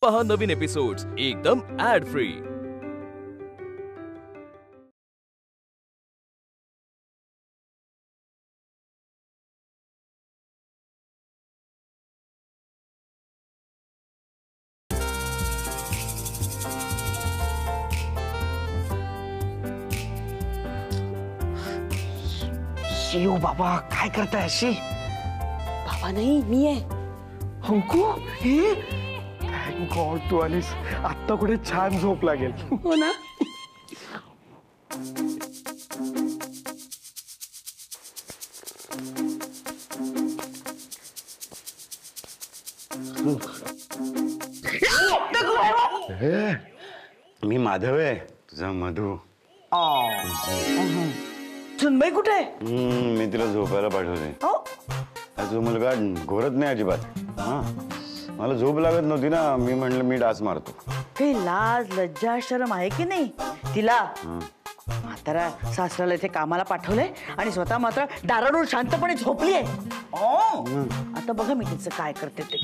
पहा नवीन एपिसोड्स एकदम add free. Shiv बाबा काय करताय अशी? बाबा नाही, मी आहे। अंकू, हे थँक गॉड तू आलीस। आत्ता कुठे छान झोप लागेल। हो ना। मी माधव आहे, तुझा मधू। सुनबाई कुठे आहे? मी तिला झोपायला पाठवते। तो मुलगा घोरत नाही अजिबात। हा, मला झोप लागत नव्हती ना, मी म्हणलं मी डास मारतो। हे लाज लज्जा शरम आहे की नाही तिला? म्हातारा सासऱ्याला इथे कामाला पाठवलंय आणि स्वतः मात्र दाराडून शांतपणे झोपली आहे। आता बघा मी तिचं काय करते ते।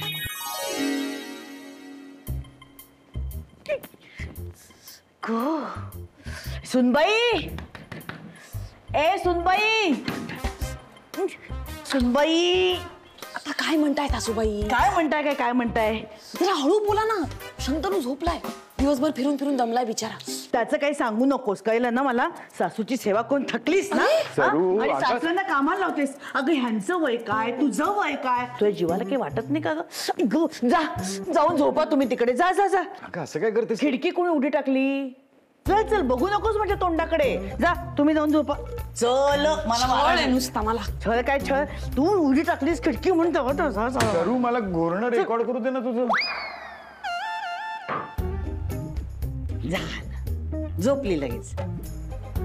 सुनबाई, ए सुनबाई, सुनबाई। आता काय म्हणताय सासूबाई? काय म्हणताय? जरा हळू बोला ना, शंतनू झोपलाय, दिवसभर फिरून फिरून दमलाय बिचारा। त्याचं काही सांगू नकोस, कळलं ना मला? सासूची सेवा कोण थकलीस ना, आणि सासूला कामाला लावतेस। अगं ह्यांचं वय काय, तुझं वय काय, तुझ्या जीवाला काही वाटत नाही का ग? जा, जाऊन झोपा तुम्ही तिकडे, जा जा जा। असं काय करतेस? खिडकी कोणी उडी टाकली? चल चल, बघू नकोस माझ्या तोंडाकडे, जा तुम्ही जाऊन झोपा। चल, मला नुसता मला छळ काय छळ? तू उडी टाकलीस खिडकी म्हणतो। करू, मला घोरणं रेकॉर्ड करू दे ना तुझं। झोपली लगेच।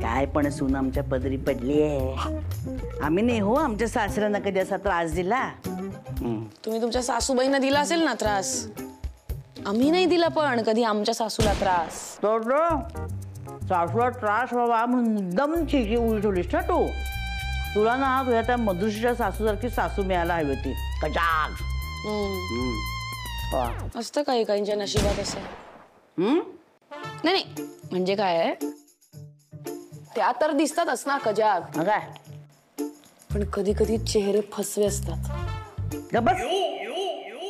काय पण सून आमच्या पदरी पडली आहे। आम्ही नाही हो आमच्या सासऱ्यांना कधी असा त्रास दिला। तुम्ही तुमच्या सासूबाईंना दिला असेल ना त्रास, आम्ही नाही दिला पण कधी आमच्या सासूला त्रास। सासूला त्रास व्हावा म्हणून मुद्दाम खिडकी उडी ठेवलीस ना तू? तुला ना तुझ्या त्या मधुशीच्या सासूसारखी सासू मिळायला हवी होती। कजाग असतं काही काहींच्या नशिबात असं। नाही म्हणजे काय आहे, त्या तर दिसतातच ना कजाग, काय पण कधी कधी चेहरे फसवे असतात। बस,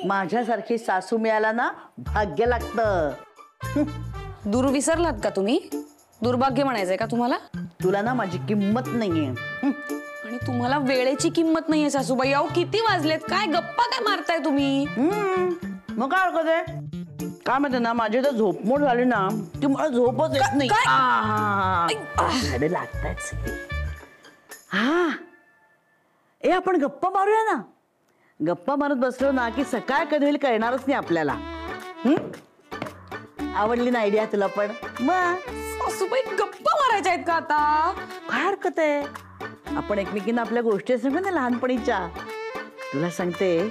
माझ्यासारखी सासू मिळाला ना भाग्य लागतं। दूर विसरलात का तुम्ही? दुर्भाग्य म्हणायचंय का तुम्हाला? तुला ना माझी किंमत नाहीये, आणि तुम्हाला वेळेची किंमत नाहीये सासूबाई। अहो किती वाजलेत, काय गप्पा काय मारताय तुम्ही? मग काय हरकत आहे? काय माहिती ना, माझी तर झोपमोड झाली ना ती मला झोपच येत नाही। लागताच। हा, ए आपण गप्पा मारूया ना। गप्पा मारत बसलो ना की सकाळ कधी होईल कळणारच नाही आपल्याला। आवडली ना आयडिया तुला? पण मग सासूबाई गप्पा मारायच्या आहेत का आता? काय हरकत आहे? आपण एकमेकींना आपल्या गोष्टी सांगू ना लहानपणीच्या। तुला सांगते,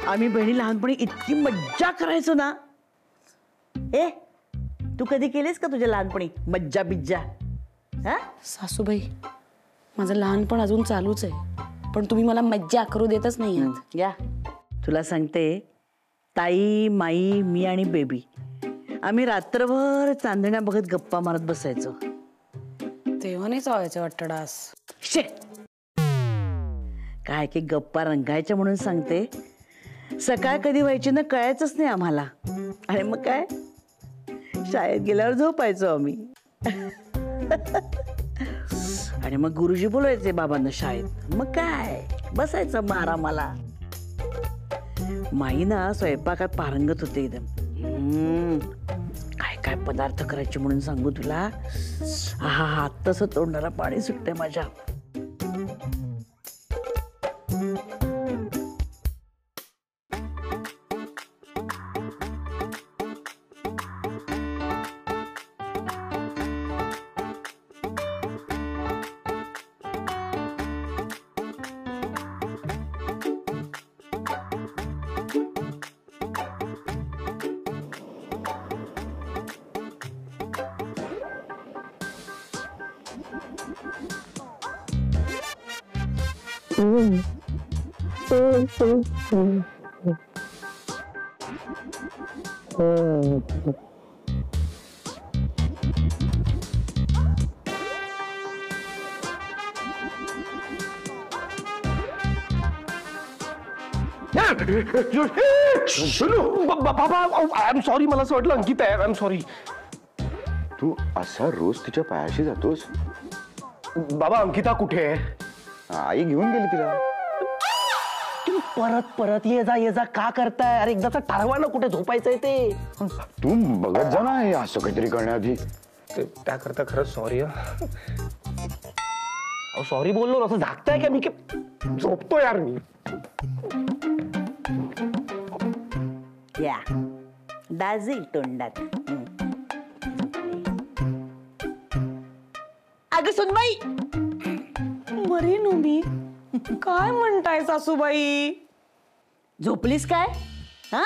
आम्ही बहिणी लहानपणी इतकी मज्जा करायचो ना। ए, तू कधी केलीस का तुझ्या लहानपणी मज्जा बिज्जा? सासूबाई, माझं लहानपण अजून चालूच आहे, पण तुम्ही मला मज्जा करू देतच नाही आहात। या, तुला सांगते, ताई माई मी आणि बेबी आम्ही रात्रभर चांदण्या बघत गप्पा मारत बसायचो। तेव्हा नाही चावायचं वाटतं डास। शे, काय की गप्पा रंगायच्या म्हणून सांगते। सकाळ कधी व्हायची ना कळायचंच नाही आम्हाला, आणि मग काय शाळेत गेल्यावर झोपायचो आम्ही। आणि मग गुरुजी बोलायचे बाबांना शाळेत, मग काय बसायचं मारा मला। माई ना स्वयंपाकात पारंगत होते एकदम। काय काय पदार्थ करायचे म्हणून सांगू तुला? हा, आत्ताच तोंडाला पाणी सुटतंय माझ्या। बाबा आय एम सॉरी, मला असं वाटलं अंकिता आहे. I am sorry. तू असा रोज तिच्या पायाशी जातोस? बाबा अंकिता कुठे आहे? आई घेऊन गेली तिला. तुम्ही परत परत ये जा का करताय? अरे एकदाचा ठरवा ना कुठे झोपायचंय ते. तू बघत जा ना हे असं काहीतरी करण्याआधी. त्याकरता खरंच सॉरी. सॉरी बोललो, असं झाकताय का मी की झोपतो यार मी. या दाजी तोंडात. अगं सुनबाई, बरी नो मी. काय म्हणताय सासूबाई? झोपलीस काय? हा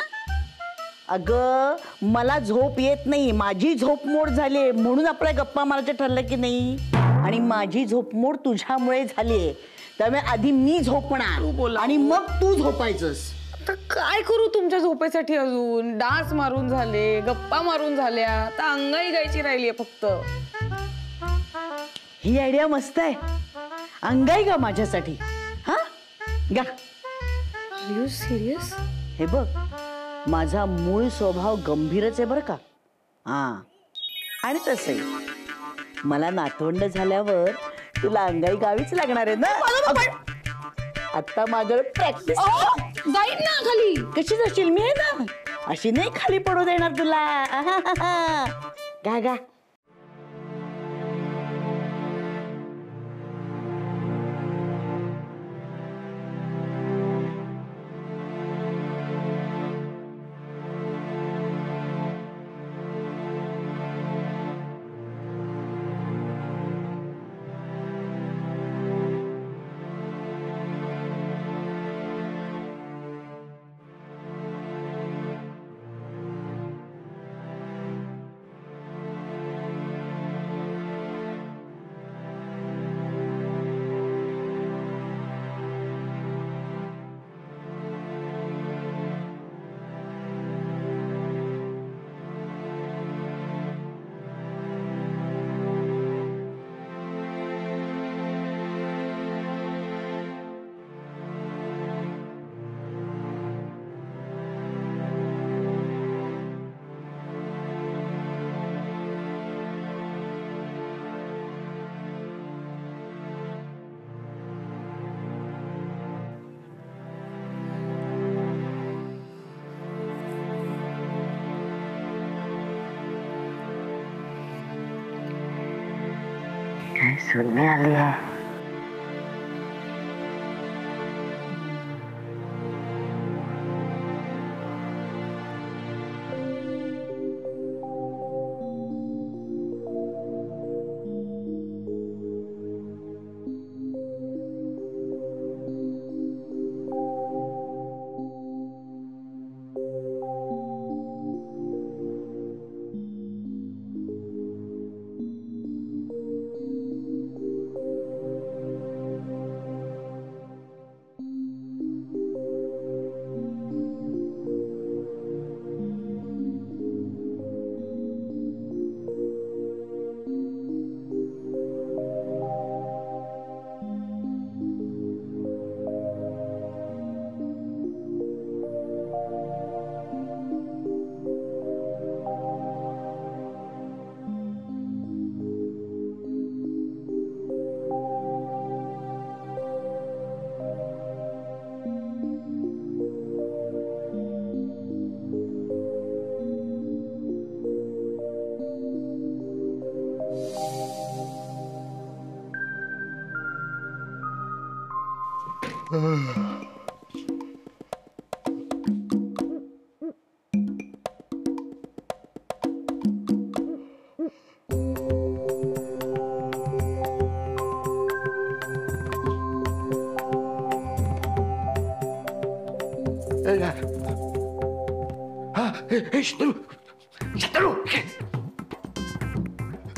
अगं मला झोप येत नाही, माझी झोप मोड झालीये म्हणून आपल्या गप्पा मारायचं ठरलं की नाही. आणि माझी झोप मोड तुझ्यामुळे झालीये, त्यामुळे आधी मी झोपणार आणि मग तू झोपायचंस. आता काय करू तुमच्या झोपेसाठी? अजून डास मारून झाले, गप्पा मारून झाल्या, आता अंगाई गायची राहिलीये फक्त. ही आयडिया मस्त आहे. अंगाई गा माझ्यासाठी. हा गा. Are you serious? हे बघ, माझा मूळ स्वभाव गंभीरच आहे बरं का. हा आणि तसंही मला नातवंड झाल्यावर तुला अंगाई गावीच लागणार आहे ना. आता माझ्याकडे प्रॅक्टिस. जाईन ना खाली. कशी जाशील? मी आहे ना, अशी नाही खाली पडू देणार तुला. गा गा. सुनने आली है.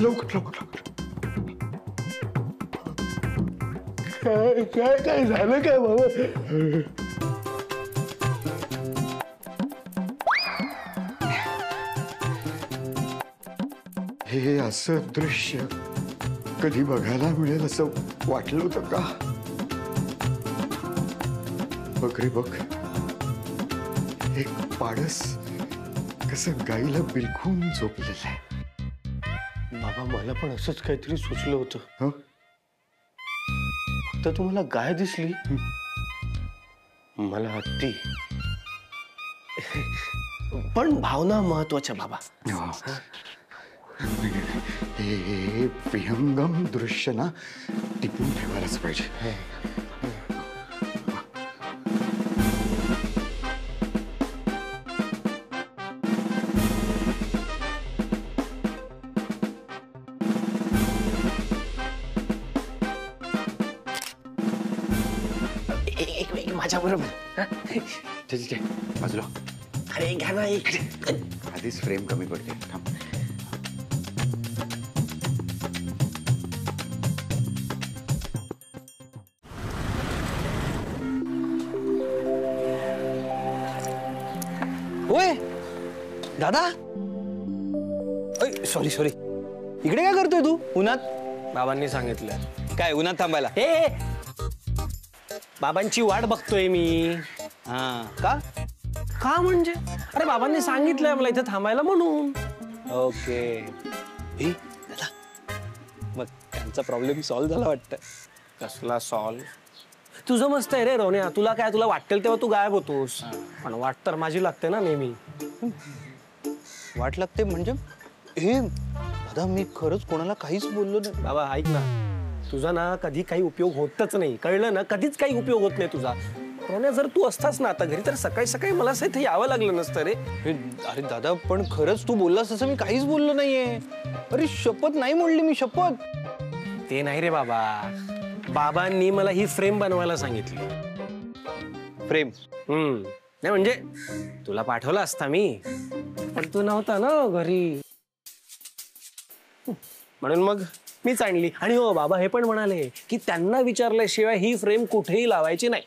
लवकर काय झालं काय बाबा? हे असं दृश्य कधी बघायला मिळेल असं वाटलं होतं का? बघ रे बघ, एक पाडस कसं गाईला बिलखून झोपलेलं आहे. बाबा मला पण असंच काहीतरी सुचलं होतं. हं? फक्त तुम्हाला गाय दिसली, मला हत्ती. पण भावना महत्वाच्या बाबा. हे विहंगम दृश्य ना टिपून ठेवायलाच पाहिजे. माझ्या बरोबर बाजूला. अरे घ्या ना इकडे. आधीच फ्रेम कमी पडते. थांब. ओय दादा, सॉरी सॉरी, इकडे काय करतोय तू उन्हात? बाबांनी सांगितलं. काय उन्हात थांबायला? ए बाबांची वाट बघतोय मी. हा का? का म्हणजे? अरे बाबांनी सांगितलंय मला इथे थांबायला म्हणून. ओके. ए दादा, मग त्यांचा प्रॉब्लेम सॉल्व्ह झाला वाटतं. कसला सॉल्व? तुझं मस्त आहे रे रोन्या, तुला काय, तुला वाटेल तेव्हा तू गायब होतोस. पण वाट तर माझी लागते ना नेहमी. वाट लागते म्हणजे? हे दादा, मी खरंच कोणाला काहीच बोललो नाही. बाबा ऐक ना, तुझा ना कधी काही उपयोग होतच नाही, कळलं ना? कधीच काही उपयोग होत नाही तुझा. रोन्या, जर तू असतास ना आता घरी तर सकाळी सकाळी मला असं इथे यावं लागलं नसतं रे. अरे दादा, पण खरंच तू बोललास तसं मी काहीच बोललो नाहीये. अरे शपथ नाही मोडली मी, शपथ. ते नाही रे बाबा, बाबांनी मला ही फ्रेम बनवायला सांगितली. फ्रेम? नाही म्हणजे तुला पाठवला असता मी, पण तू नव्हता ना घरी, म्हणून मग मीच आणली. आणि हो बाबा हे पण म्हणाले की त्यांना विचारल्याशिवाय ही फ्रेम कुठेही लावायची नाही.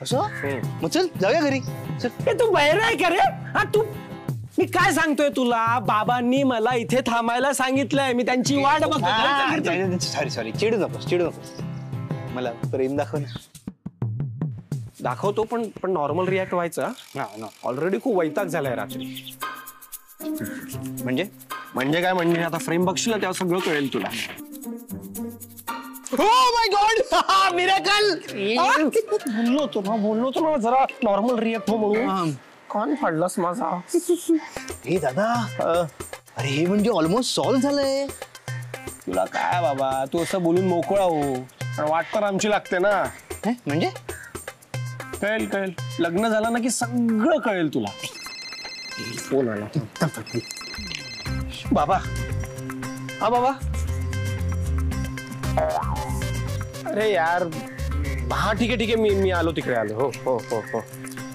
असं? मग चल जाऊया घरी. चल. तू बाहेर आहे का रे? हा तू, मी काय सांगतोय तुला, बाबांनी मला इथे थांबायला सांगितलंय, मी त्यांची वाट बघतोय. सॉरी सॉरी, चिडू नकोस, चिडू नकोस. मला प्रेम दाखव ना. दाखवतो, पण नॉर्मल रिॲक्ट व्हायचा. ऑलरेडी खूप वैताग झालाय रात्री. म्हणजे काय म्हणजे, आता फ्रेम बघशील तेव्हा सगळं कळेल तुला. Oh my God, miracle. बोललो होतो ना जरा नॉर्मल रिॲक्ट हो म्हणून. कान फाडलास माझा. हे दादा, अरे हे म्हणजे ऑलमोस्ट सॉल्व्ह झालंय. तुला काय बाबा, तू असं बोलून मोकळा हो, पण वाट तर आमची लागते ना. म्हणजे कळेल, लग्न झालं ना की सगळं कळेल तुला. फोन आला बाबा. हा बाबा. अरे यार, हा ठीक आहे, मी आलो, तिकडे आलो. हो.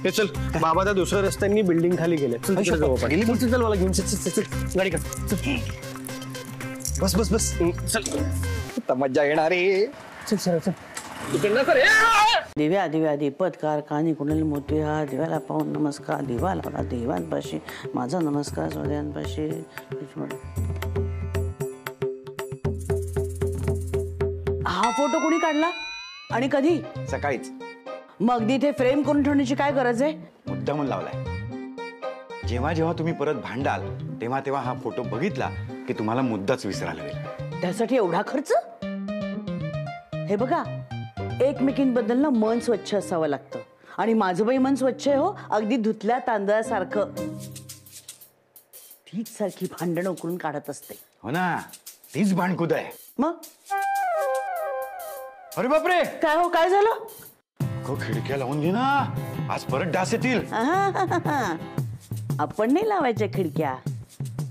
हे चल, बाबा त्या दुसऱ्या रस्त्यांनी बिल्डिंग खाली गेले. चल मला घेऊन चल, गाडी कर. बस चल, मजा येणार आहे. चल. दिव्या दीपत्कार कानी कुणल मोतिया, दिव्याला पाहून नमस्कार, दिवा लावला देवांपाशी, माझा नमस्कार सूर्यांपाशी. हा फोटो कोणी काढला आणि कधी? सकाळीच. मग अगदी इथे फ्रेम करून ठेवण्याची काय गरज आहे? मुद्दामून लावलाय. जेव्हा तुम्ही परत भांडाल तेव्हा हा फोटो बघितला की तुम्हाला मुद्दाच विसरायला लागेल. त्यासाठी एवढा खर्च? हे बघा, एकमेकींबद्दल ना मन स्वच्छ असावं लागतं. आणि माझं बाई मन स्वच्छ आहे हो, अगदी धुतल्या तांदळासारखं. तीच सारखी भांडणं उकरून काढत असते. हो ना, तीच भांडकुद आहे. मग अरे बापरे, काय हो, काय झालं? खिडक्या लावून घे ना, आज परत डास येतील. आपण नाही लावायच्या खिडक्या.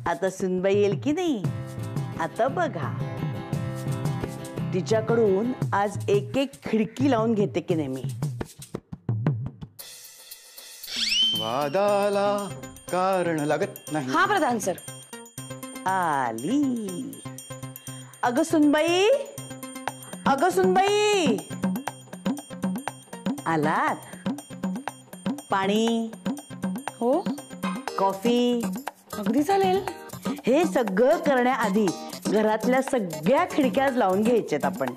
आता सुनबाई येईल की नाही, आता बघा. तिच्याकडून आज एक खिडकी लावून घेते की नाही मी. वादाला कारण लागत नाही. हा प्रधान सर. आली. अगं सुनबाई, आलात? पाणी? हो, कॉफी? अगदी चालेल. हे सगळं करण्याआधी घरातल्या सगळ्या खिडक्या लावून घ्यायच्यात आपण.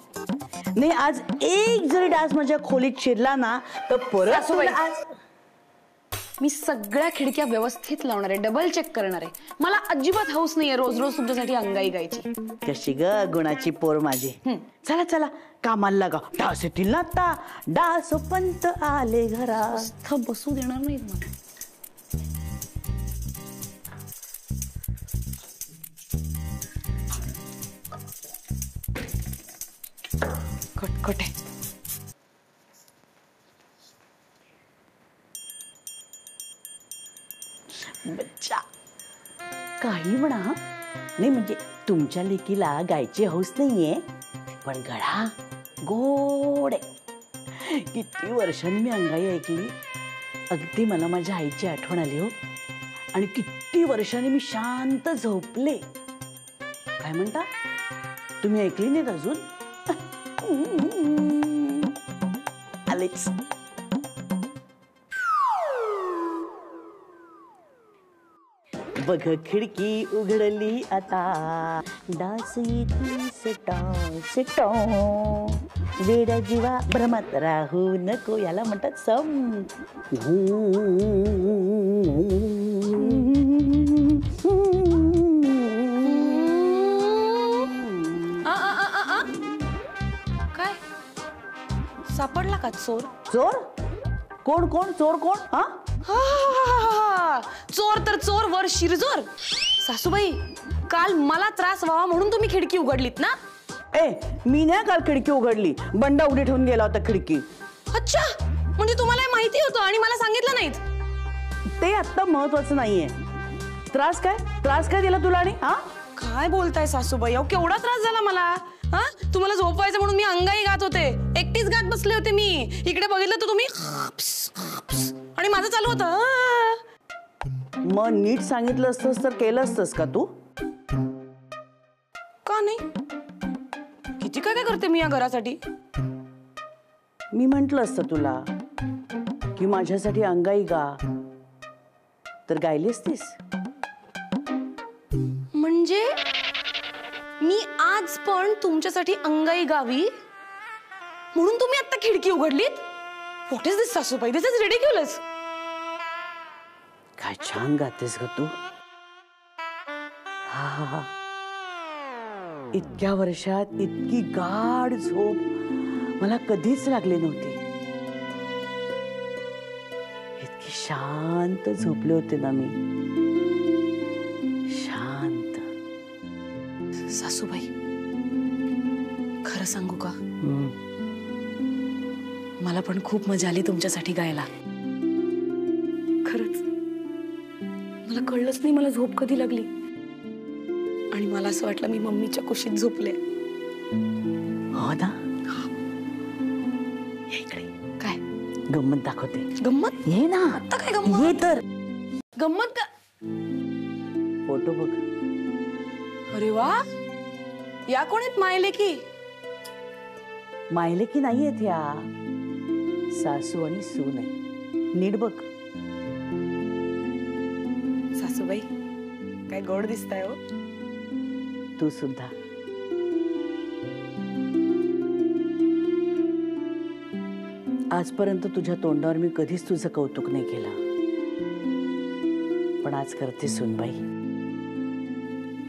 नाही आज एक जरी डास माझ्या खोलीत शिरला ना तर परत सासूबाई. तुला आज मी सगळ्या खिडक्या व्यवस्थित लावणार आहे, डबल चेक करणार आहे. मला अजिबात हौस नाहीये रोज रोज तुमच्यासाठी अंगाई गायची. कशी ग गुणाची पोर माझी. चला चला कामाला लागा. डास येतील ना आता. डास पंत आले घरा. इथं बसू देणार नाहीत मला. खटखट आहे. बच्चा काही म्हणा. नाही म्हणजे तुमच्या लेकीला गायची हौस नाहीये पण गळा गोड आहे. किती वर्षांनी मी अंगाई ऐकली. अगदी मला माझ्या आईची आठवण आली हो. आणि किती वर्षांनी मी शांत झोपले. काय म्हणता तुम्ही ऐकली नाहीत अजून. आलेच. बघ खिडकी उघडली आता. डास येतील सटा सटा. वेड्या जीवा भ्रमात राहू नको याला म्हणतात सम. काय सापडला का चोर? चोर कोण कोण चोर कोण. हा चोर तर चोर वर शिरजोर. सासूबाई काल मला त्रास व्हावा म्हणून तुम्ही खिडकी उघडलीत ना. ए मी नाही काल खिडकी उघडली. बंडा उडी ठेवून गेला होता खिडकी. अच्छा म्हणजे तुम्हाला हे माहिती होतं आणि मला सांगितलं नाहीत. ते आता महत्वाचं नाहीये. त्रास काय दिला तुला. आणि हा काय बोलताय सासूबाई. अहो केवढा त्रास झाला मला. हा तुम्हाला झोपवायचं म्हणून मी अंगाई गात होते. एकटीच गात बसले होते मी. इकडे बघितलं तर तुम्ही आणि माझं चालू होतं. मग नीट सांगितलं असतंस तर केलं असतंस का तू. का नाही. किती काय काय करते मी या घरासाठी. मी म्हंटल असतं तुला की माझ्यासाठी अंगाई गा तर गायली असतीस. म्हणजे मी आज पण तुमच्यासाठी अंगाई गावी म्हणून तुम्ही आता खिडकी उघडलीत. व्हॉट इज दिस सासूबाई. दिस इज रिडिक्युलस. काय छान गातेस ग तू. हा हा हा. इतक्या वर्षात इतकी गाढ झोप मला कधीच लागली नव्हती. इतकी शांत झोपले होते ना मी. शांत. सासूबाई खरं सांगू का मला पण खूप मजा आली तुमच्यासाठी गायला. खरंच मला कळलंच नाही मला झोप कधी लागली. आणि मला असं वाटलं मी मम्मीच्या कुशीत झोपले. हो ना. इकडे काय गंमत दाखवते. गंमत. ये ना. आता काय गंमत. ये तर. गंमत का. फोटो बघ. अरे वा. या कोण आहेत मायले की. मायले की नाही आहेत या. सासू आणि सून आहे. नीट बघ. सासूबाई काय गोड दिसताय हो. तू सुद्धा. आजपर्यंत तुझ्या तोंडावर मी कधीच तुझं कौतुक नाही केलं पण आज करते सुनबाई.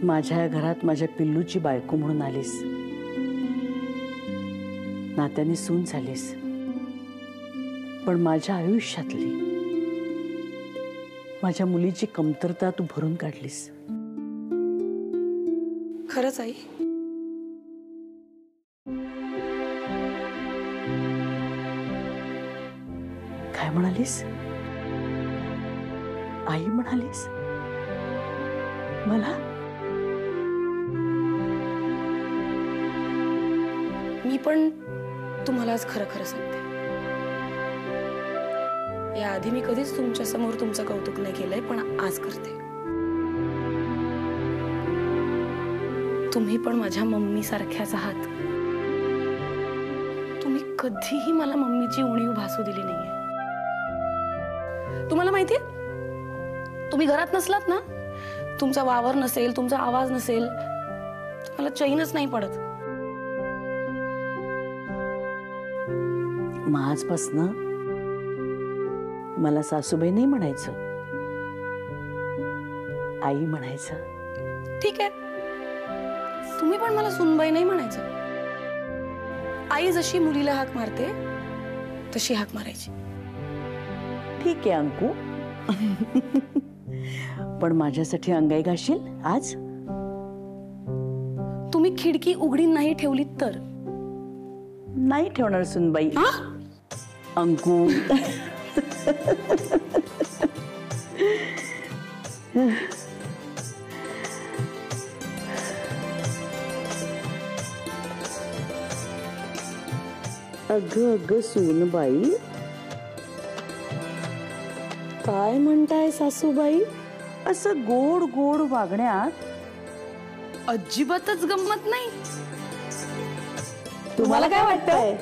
माझ्या घरात माझ्या पिल्लूची बायको म्हणून आलीस. नात्याने सून झालीस पण माझ्या आयुष्यातली माझ्या मुलीची कमतरता तू भरून काढलीस. खरंच आई. काय म्हणालीस. आई म्हणालीस मला. मी पण तुम्हाला आज खरं खरं सांगते. याआधी मी कधीच तुमच्या समोर तुमचं कौतुक नाही केलंय पण आज करते. तुम्ही पण माझ्या मम्मी सारख्याच आहात. तुम्ही कधीही मला मम्मीची उणीव भासू दिली नाहीये. तुम्हाला माहितीये तुम्ही घरात नसलात ना तुमचा वावर नसेल, तुमचा आवाज नसेल, तर मला चैनच नाही पडत. मग आजपासनं मला सासूबाई नाही म्हणायचं, आई म्हणायचं. ठीक आहे, तुम्ही पण मला सुनबाई नाही म्हणायचं. आई जशी मुलीला हाक मारते तशी हाक मारायची. ठीक आहे अंकू. पण माझ्यासाठी अंगाई घाशील आज? तुम्ही खिडकी उघडी नाही ठेवली तर? नाही ठेवणार सुनबाई. अंकू. अगं अगं सूनबाई. काय म्हणताय सासूबाई? असं गोड गोड वागण्यात अजिबातच गंमत नाही. तुम्हाला काय वाटतंय?